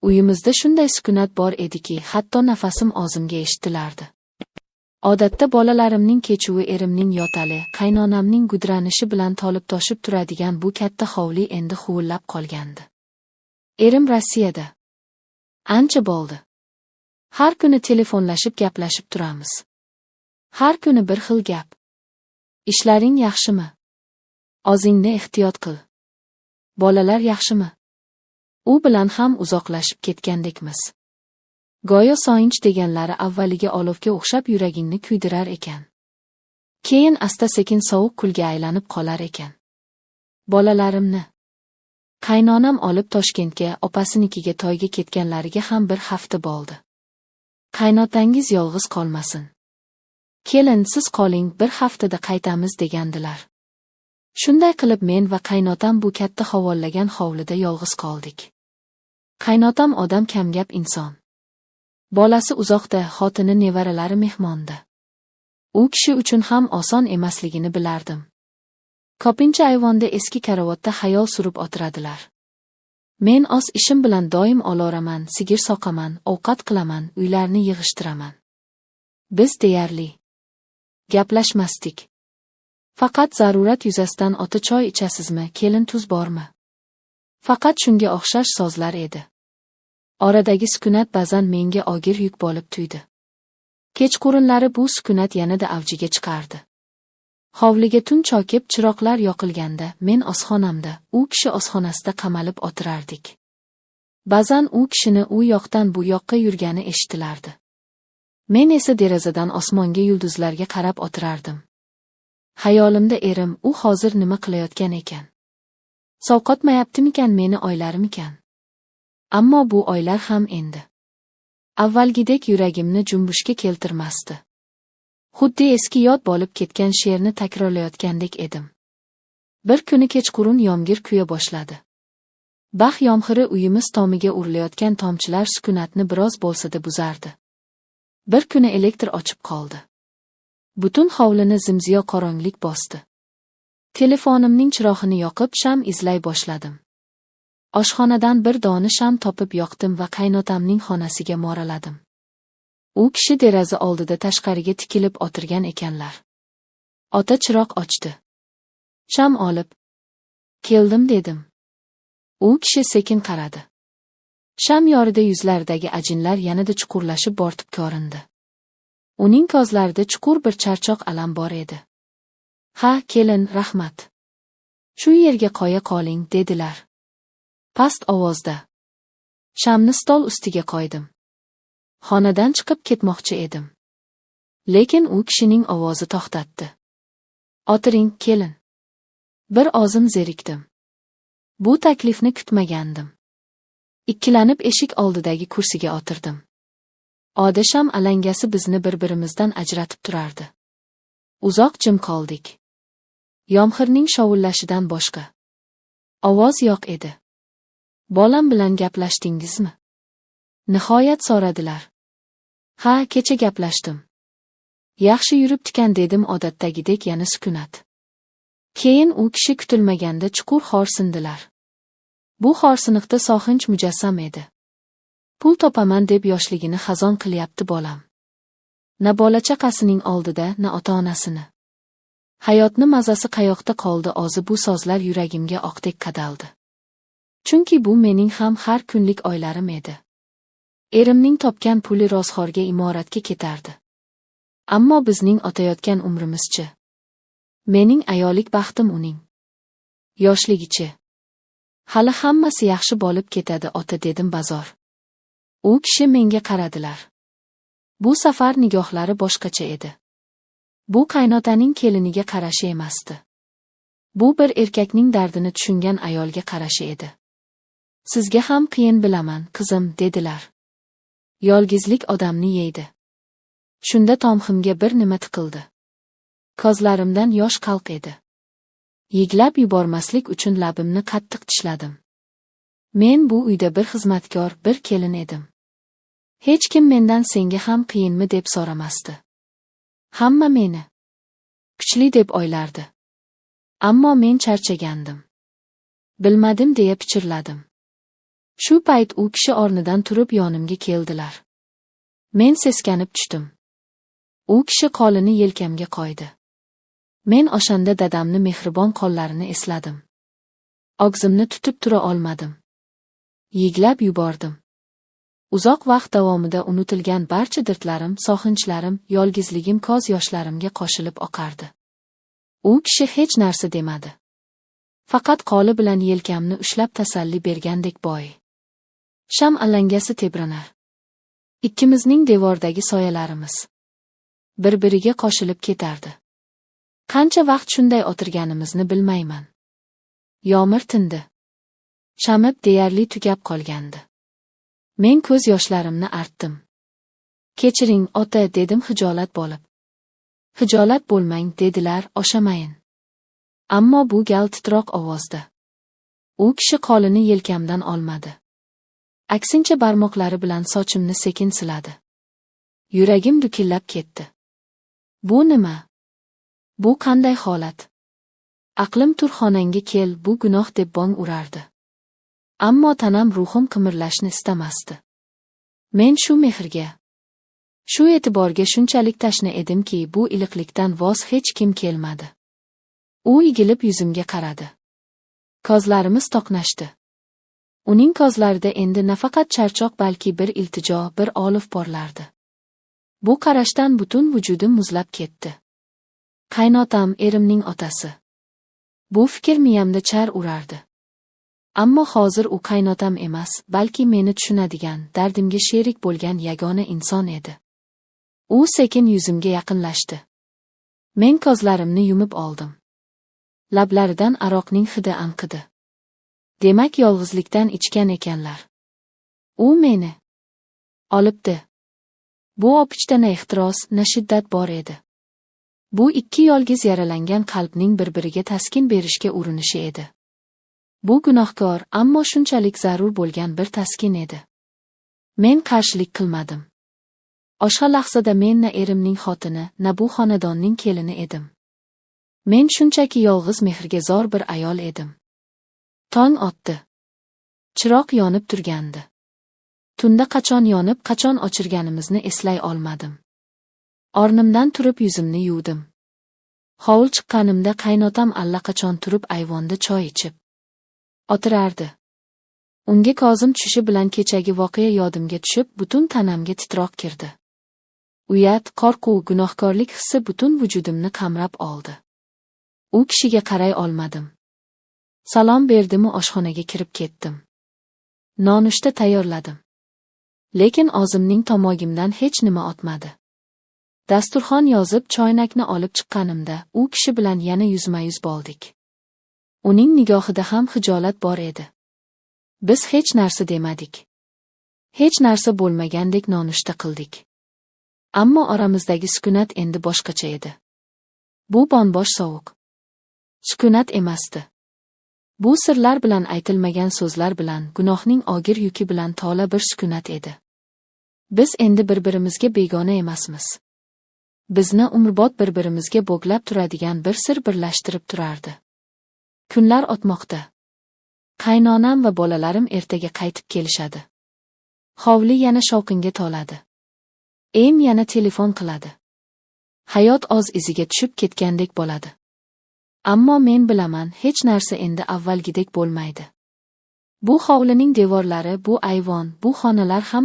Uyimizda shunday sukunat bor ediki, hatto nafasim og'zimga eshitilardi. Odatda bolalarimning kechuvi, erimning yotali, qaynonamning gudranishi bilan tolib-toshib turadigan bu katta hovli endi huvillab qolgandi. Erim Rossiyada. Ancha bo'ldi. Har kuni telefonlashib gaplashib turamiz. Har kuni bir xil gap. Ishlaring yaxshimi? O'zingni ehtiyot qil. Bolalar yaxshimi? U bilan ham uzoqlashib ketgandekmiz. Go'yo soyinch deganlari avvaliga olovga o'xshab yuragingni kuydirar ekan. Keyin asta-sekin sovuq kulga aylanib qolar ekan. Bolalarimni qaynonam olib Toshkentga, opasinikiga to'yga ketganlariga ham bir hafta bo'ldi. Qaynotangiz yolg'iz qolmasin. Kelin, siz qoling, bir haftada qaytamiz degandilar. Shunday qilib men va qaynotam bu katta havollagan hovlida yolg'iz qoldik. Qaynotam odam kamgap inson. Bolasi uzoqda, xotini, nevaralari mehmonda. U kishi uchun ham oson emasligini bilardim. Ko'pincha ayvonda eski karavotda xayol surib o'tiradilar. Men o'z ishim bilan doim oloraman, sigir soqaman, ovqat qilaman, uylarni yig'ishtiraman. Biz deyarli gaplashmasdik. Faqat zarurat yuzasidan ota choy ichasizmi, kelin tuz bormi? Faqat shunga o'xshash so'zlar edi. Oradagi sukunat ba'zan menga og'ir yuk bo'lib tuydi. Kechqurunlari bu sukunat yanada avjiga chiqardi. Hovliga tun chokib chiroqlar yoqilganda, men oshxonamda, u kishi oshxonasida qamalib o'tirardik. Ba'zan u kishini u yoqdan bu yoqqa yurgani eshitilardi. Men esa derazadan osmonga, yulduzlarga qarab o'tirardim. Xayolimda erim, u hozir nima qilayotgan ekan? Sovqotmayaptimikan, meni oylarmikan? Ammo bu oylar ham endi avvalgidek yuragimni junbushga keltirmasdi. Xuddi eski yod bo'lib ketgan she'rni takrorlayotgandek edim. Bir kuni kechqurun yomg'ir kuya boshladi. Bax yomg'iri uyimiz tomiga urilayotgan tomchilar sukunatni biroz bo'lsa-da buzardi. Bir kuni elektr o'chib qoldi. Butun hovlini zimziyo qorong'ulik bosdi. Telefonimning chirog'ini yoqib sham izlay boshladim. Oshxonadan bir dona sham topib yoqdim va qaynotamning xonasiga moraladim. U kishi deraza oldida tashqariga tikilib o'tirgan ekanlar. Ota chiroq ochdi. Sham olib keldim dedim. U kishi sekin qaradi. Sham yorida yuzlaridagi ajinlar yanada chuqurlashib bortib ko'rindi. Uning ko'zlarida chuqur bir charchoq alam bor edi. Ha, kelin, rahmat. Shu yerga qo'ya qoling, dedilar. Past ovozda. Shamni stol ustiga qo'ydim. Xonadan chiqib ketmoqchi edim. Lekin u kishining ovozi to'xtatdi. O'tiring, kelin. Bir ozim zerikdim. Bu taklifni kutmagandim. Ikkilanib eshik oldidagi kursiga o'tirdim. Odasham alangasi bizni bir-birimizdan ajratib turardi. Uzoq jim qoldik. Yomg'irning shovullashidan boshqa ovoz yo'q edi. Bolam bilan gaplashdingizmi? Nihoyat so'radilar. Ha, kecha gaplashdim. Yaxshi yuribdikan, dedim odatdagidek, yana sukunat. Keyin u kishi kutilmaganda chuqur xo'rsindilar. Bu xo'rsiniqda so'xinch mujassam edi. Pul topaman deb yoshligini xazon qilyapti bolam. Na bola-chaqasining oldida, na ota-onasini. Hayotni mazasi qayoqda qoldi? O'zi bu so'zlar yuragimga oqdek qadaldi. Chunki bu mening ham har kunlik oylarim edi. Erimning topgan puli rozxorga, imoratga ketardi. Ammo bizning o'tayotgan umrimizchi? Mening ayollik baxtim uning yoshligichi. Hali hammasi yaxshi bo'lib ketadi, ota, dedim bazor. U kishi menga qaradilar. Bu safar nigohlari boshqacha edi. Bu qaynotaning keliniga qarashi emasdi. Bu bir erkakning dardini tushungan ayolga qarashi edi. Sizga ham qiyin bilaman, qizim, dedilar. Yolg'izlik odamni yeydi. Shunda tomximga bir nima tiqildi. Ko'zlarimdan yosh qalq edi. Yig'lab yubormaslik uchun labimni qattiq tishladim. Men bu uyda bir xizmatkor, bir kelin edim. Hech kim mendan senga ham qiyinmi deb so'ramasdi. Hamma meni kuchli deb o'ylardi. Ammo men charchagandim. Bilmadim deya pichirladim. Shu payt u kishi o'rnidan turib yonimga keldilar. Men seskanib tushdim. U kishi qo'lini yelkamga qo'ydi. Men o'shanda dadamni mehribon qo'llarini esladim. Og'zimni tutib tura olmadim. Yiglab yubordim. Uzoq vaqt davomida unutilgan barcha dardlarim, sog'inchlarim, yolg'izligim ko'z yoshlarimga qo'shilib oqardi. U kishi hech narsa demadi. Faqat qo'li bilan yelkamni ushlab tasalli bergandek bo'y. Sham alangasi tebranar. Ikkimizning devordagi soyalarimiz bir-biriga qo'shilib ketardi. Qancha vaqt shunday o'tirganimizni bilmayman. Yomg'ir tindi. Shamib deyarli tugab qolgandi. Men ko'z yoshlarimni artdim. Kechiring, ota, dedim hijolat bo'lib. Hijolat bo'lmang, dedilar, o'shamayin. Ammo bu gal titroq ovozda. U kishi qo'lini yelkamdan olmadi. Aksincha barmoqlari bilan sochimni sekin siladi. Yuragim dukillab ketdi. Bu nima? Bu qanday holat? Aqlim turxonangga kel, bu gunoh deb bong urardi. Ammo tanam, ruhim qimirlashni istamasdi. Men shu mehrga, shu e'tiborga shunchalik tashna edimki, bu iliqlikdan voz hech kim kelmadi. U egilib yuzimga qaradi. Ko'zlarimiz to'qnashdi. Uning ko'zlarida endi nafaqat charchoq, balki bir iltijo, bir olov porlardi. Bu qarashdan butun vujudim muzlab ketdi. Qaynotam, erimning otasi. Bu fikr miyamda char urardi. Ammo hozir u qaynotam emas, balki meni tushunadigan, dardimga sherik bo'lgan yagona inson edi. U sekin yuzimga yaqinlashdi. Men ko'zlarimni yumib oldim. Lablaridan aroqning hidi anqidi. Demak, yolg'izlikdan ichgan ekanlar. U meni olibdi. Bu opichda na ehtiros, na shiddat bor edi. Bu ikki yolg'iz yaralangan qalbning bir-biriga taskin berishga urinishi edi. Bu gunohkor, ammo shunchalik zarur bo'lgan bir taskin edi. Men qarshilik qilmadim. O'sha lahzada men na erimning xotini, na bu xonadonning kelini edim. Men shunchaki yolg'iz mehrga zor bir ayol edim. Tong otdi. Chiroq yonib turgandi. Tunda qachon yonib, qachon o'chirganimizni eslay olmadim. O'rnimdan turib yuzimni yuvdim. Hovul chiqqanimda qaynotam allaqachon turib ayvonda choy ichib o'tirardi. Unga ko'zim tushishi bilan kechagi voqea yodimga tushib, butun tanamga titroq kirdi. Uyat, qo'rquv, gunohkorlik hissi butun vujudimni qamrab oldi. U kishiga qaray olmadim. Salom berdim-u oshxonaga kirib ketdim. Nonushta tayyorladim. Lekin og'zimning tomog'imdan hech nima o'tmadi. Dasturxon yozib, choynakni olib chiqqanimda, u kishi bilan yana yuzma-yuz bo'ldik. Uning nigohida ham hijolat bor edi. Biz hech narsa demadik. Hech narsa bo'lmagandek nonushta qildik. Ammo oramizdagi sukunat endi boshqacha edi. Bu bo'sh sovuq sukunat emasdi. Bu sirlar bilan, aytilmagan so'zlar bilan, gunohning og'ir yuki bilan to'la bir sukunat edi. Biz endi bir-birimizga begona emasmiz. Bizni umrbod bir-birimizga bog'lab turadigan bir sir birlashtirib turardi. Kunlar o'tmoqda. Qaynonam va bolalarim ertaga qaytib kelishadi. Hovli yana shovqinga to'ladi. Em yana telefon qiladi. Hayot o'z iziga tushib ketgandek bo'ladi. Ammo men bilaman, hech narsa endi avvalgidek bo'lmaydi. Bu hovlining devorlari, bu ayvon, bu xonalar ham